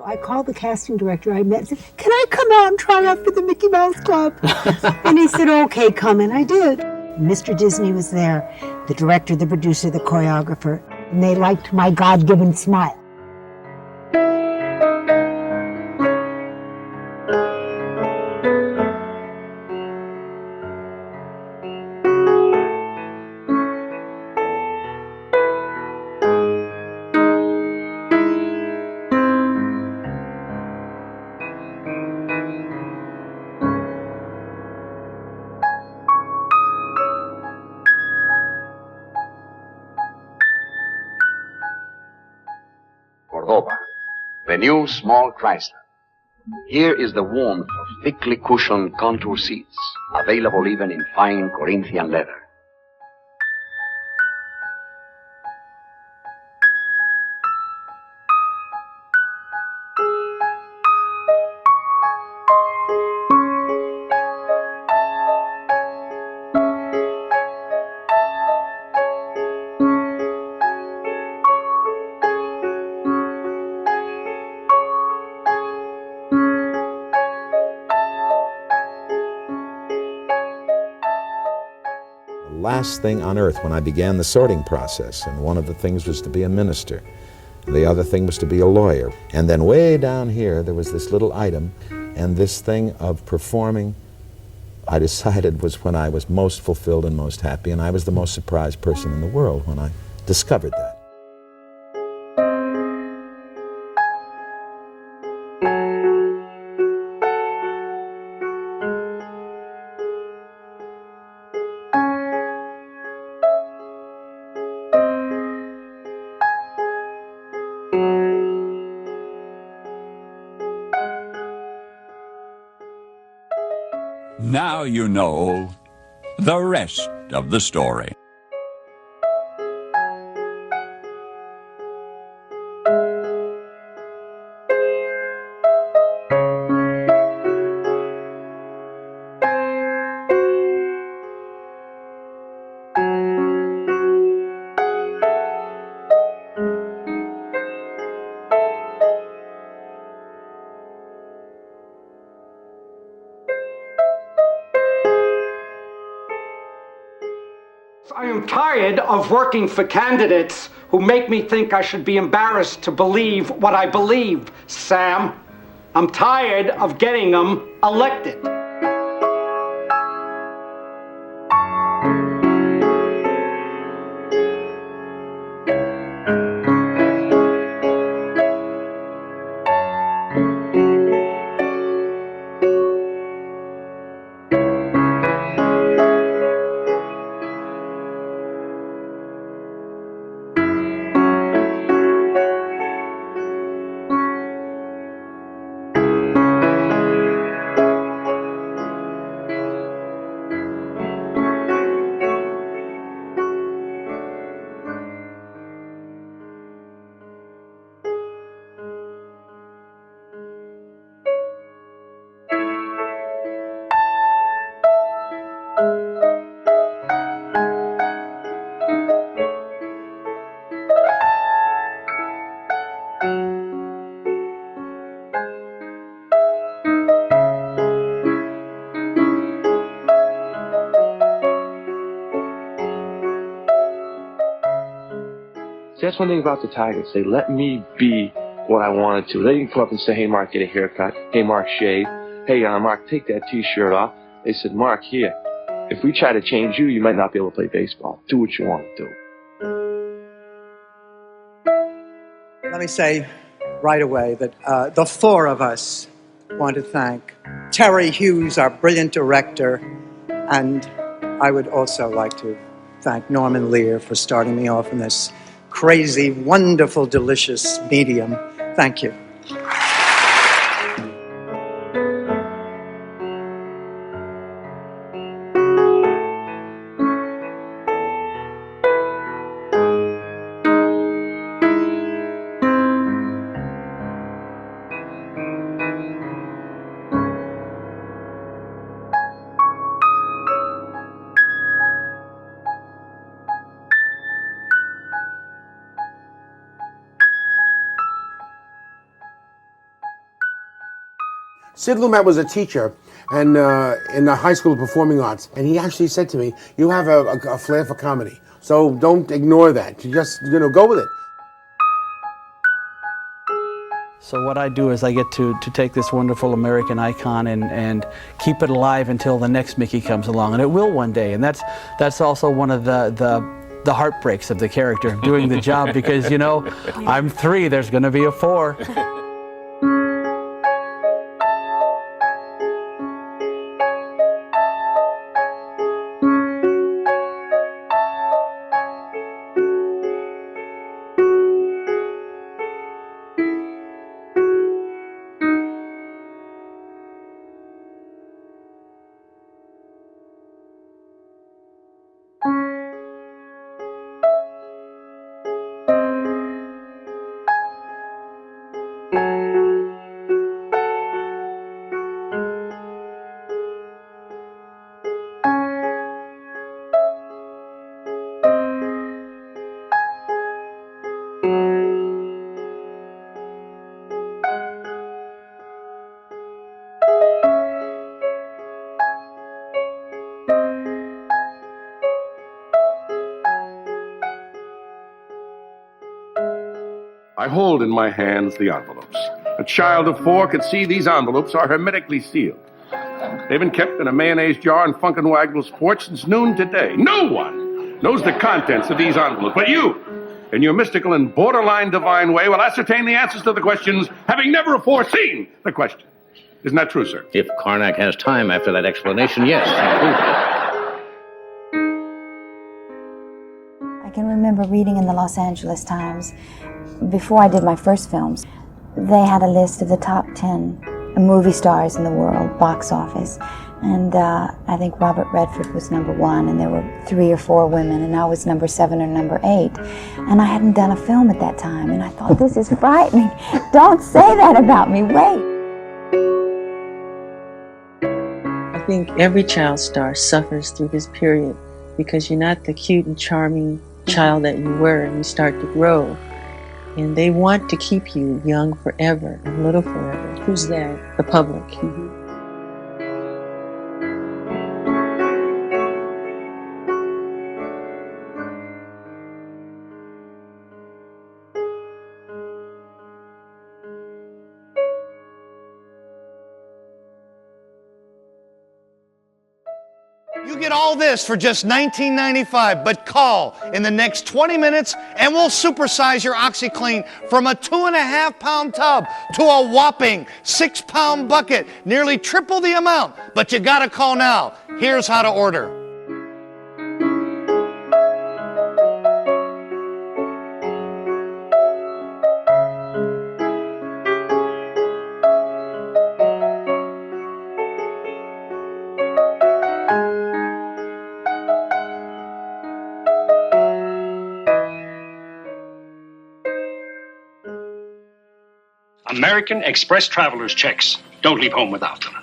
I called the casting director I met and said, "Can I come out and try out for the Mickey Mouse Club?" And he said, "Okay, come." And I did. Mr. Disney was there, the director, the producer, the choreographer, and they liked my God-given smile. Cordoba, the new small Chrysler. Here is the warmth of thickly cushioned contour seats, available even in fine Corinthian leather. Last thing on earth when I began the sorting process, and one of the things was to be a minister. The other thing was to be a lawyer. And then way down here there was this little item, and this thing of performing, I decided, was when I was most fulfilled and most happy, and I was the most surprised person in the world when I discovered that. Now you know the rest of the story. I am tired of working for candidates who make me think I should be embarrassed to believe what I believe, Sam. I'm tired of getting them elected. That's one thing about the Tigers. They let me be what I wanted to. They didn't come up and say, "Hey, Mark, get a haircut. Hey, Mark, shave. Hey, Mark, take that T-shirt off." They said, "Mark, here, if we try to change you, you might not be able to play baseball. Do what you want to do." Let me say right away that the four of us want to thank Terry Hughes, our brilliant director, and I would also like to thank Norman Lear for starting me off in this crazy, wonderful, delicious medium. Thank you. Sid Lumet was a teacher and in the High School of Performing Arts, and he actually said to me, "You have a flair for comedy, so don't ignore that. You just, go with it." So what I do is I get to take this wonderful American icon and keep it alive until the next Mickey comes along, and it will one day. And that's also one of the heartbreaks of the character, doing the job, because, I'm 3, there's going to be a 4. I hold in my hands the envelopes. A child of 4 could see these envelopes are hermetically sealed. They've been kept in a mayonnaise jar in Funkenwagel's porch since noon today. No one knows the contents of these envelopes, but you, in your mystical and borderline divine way, will ascertain the answers to the questions, having never foreseen the question. Isn't that true, sir? If Carnac has time after that explanation, yes. I can remember reading in the Los Angeles Times, before I did my first films, they had a list of the top 10 movie stars in the world, box office. And I think Robert Redford was number 1, and there were 3 or 4 women, and I was number 7 or number 8. And I hadn't done a film at that time, and I thought, this is frightening. Don't say that about me, wait. I think every child star suffers through this period because you're not the cute and charming child that you were, and you start to grow. And they want to keep you young forever and little forever. Who's that? The public. You get all this for just $19.95, but call in the next 20 minutes and we'll supersize your OxyClean from a 2.5-pound tub to a whopping 6-pound bucket, nearly triple the amount. But you gotta call now. Here's how to order. American Express traveler's checks. Don't leave home without them.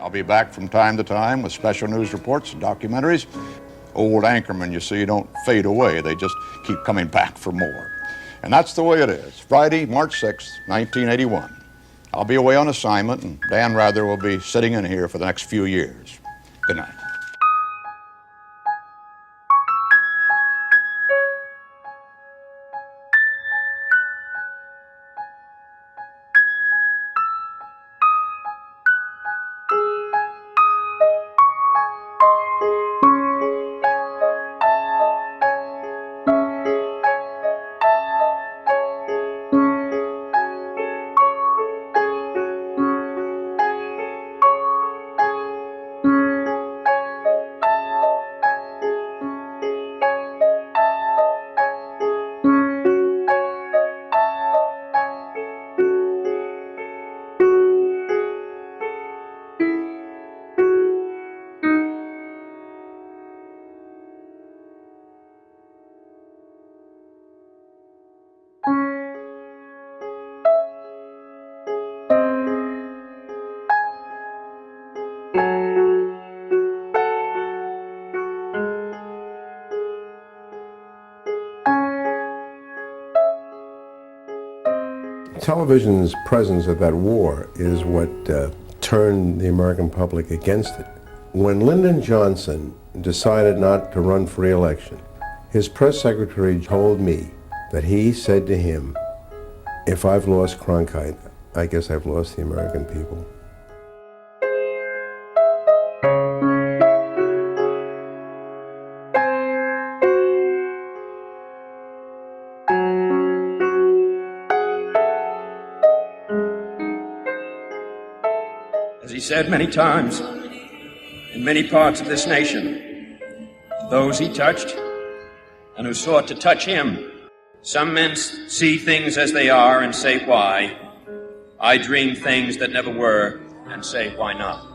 I'll be back from time to time with special news reports and documentaries. Old anchormen, you see, don't fade away. They just keep coming back for more. And that's the way it is. Friday, March 6th, 1981. I'll be away on assignment, and Dan Rather will be sitting in here for the next few years. Good night. Television's presence at that war is what turned the American public against it. When Lyndon Johnson decided not to run for re-election, his press secretary told me that he said to him, "If I've lost Cronkite, I guess I've lost the American people." As he said many times, in many parts of this nation, those he touched and who sought to touch him, some men see things as they are and say, why? I dream things that never were and say, why not?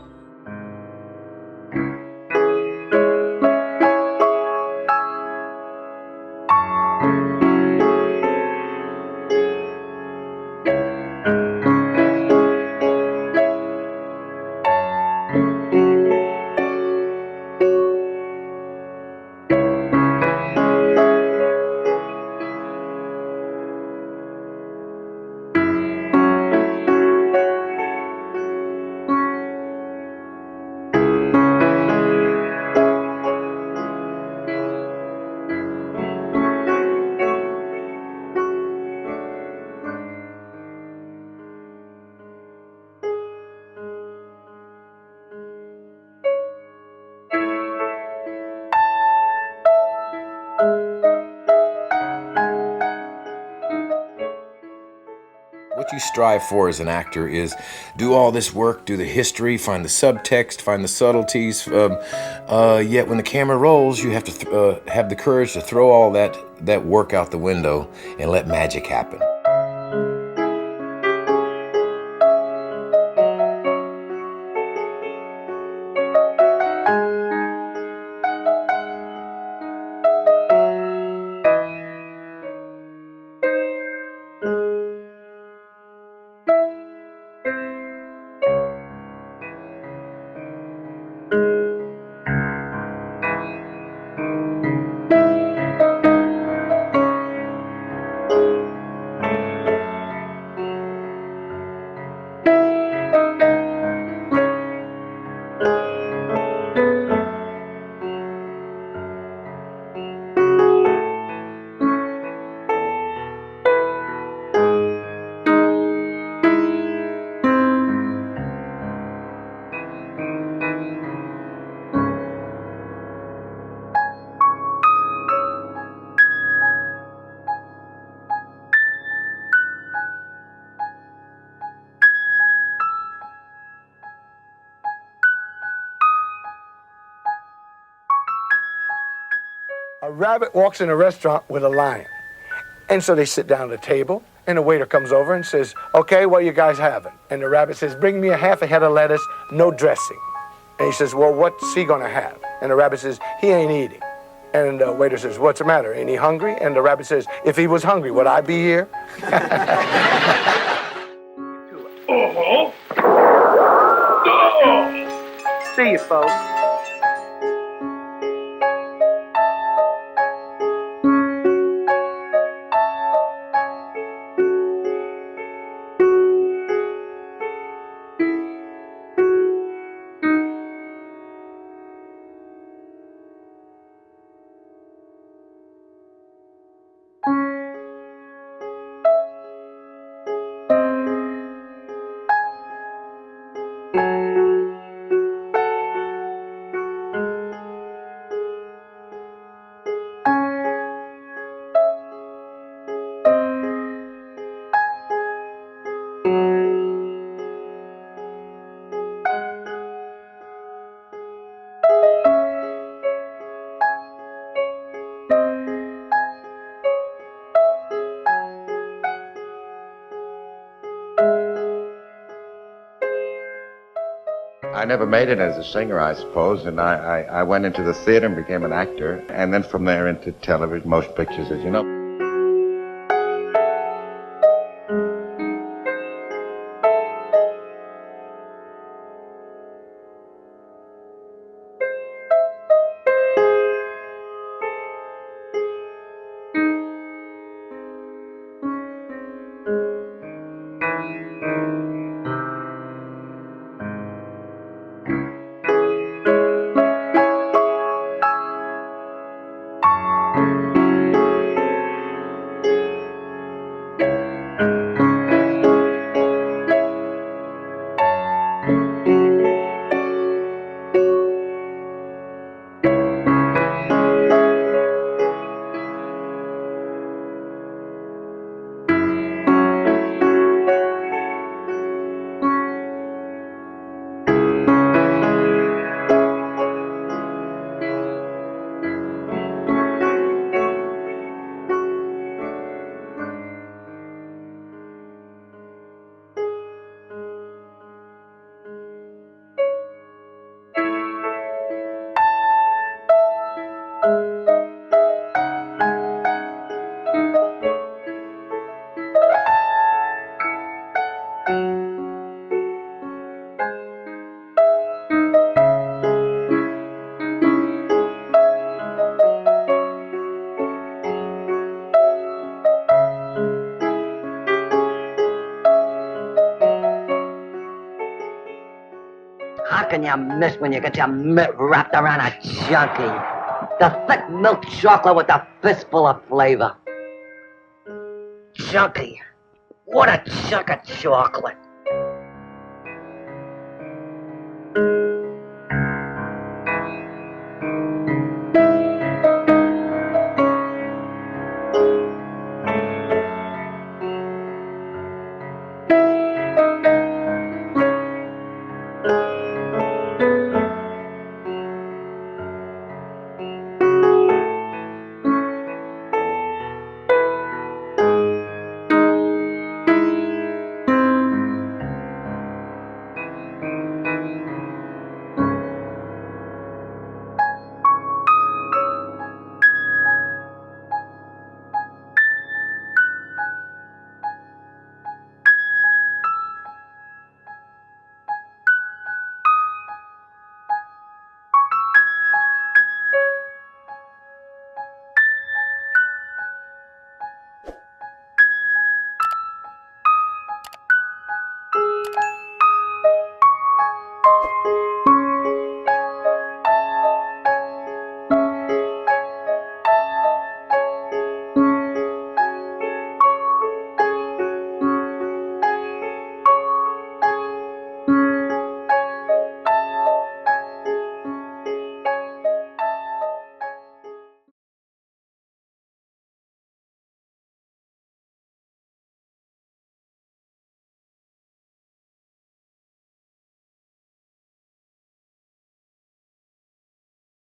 What you strive for as an actor is do all this work, do the history, find the subtext, find the subtleties, yet when the camera rolls, you have to have the courage to throw all that work out the window and let magic happen. A rabbit walks in a restaurant with a lion. And so they sit down at a table, and the waiter comes over and says, okay, what are you guys having? And the rabbit says, bring me a half a head of lettuce, no dressing. And he says, well, what's he gonna have? And the rabbit says, he ain't eating. And the waiter says, what's the matter? Ain't he hungry? And the rabbit says, if he was hungry, would I be here? Oh. See you, folks. never made it as a singer, I suppose, and I went into the theater and became an actor, and then from there into television, motion pictures, as you know. How can you miss when you get your mitt wrapped around a junkie? The thick milk chocolate with a fistful of flavor. Junkie. What a chunk of chocolate.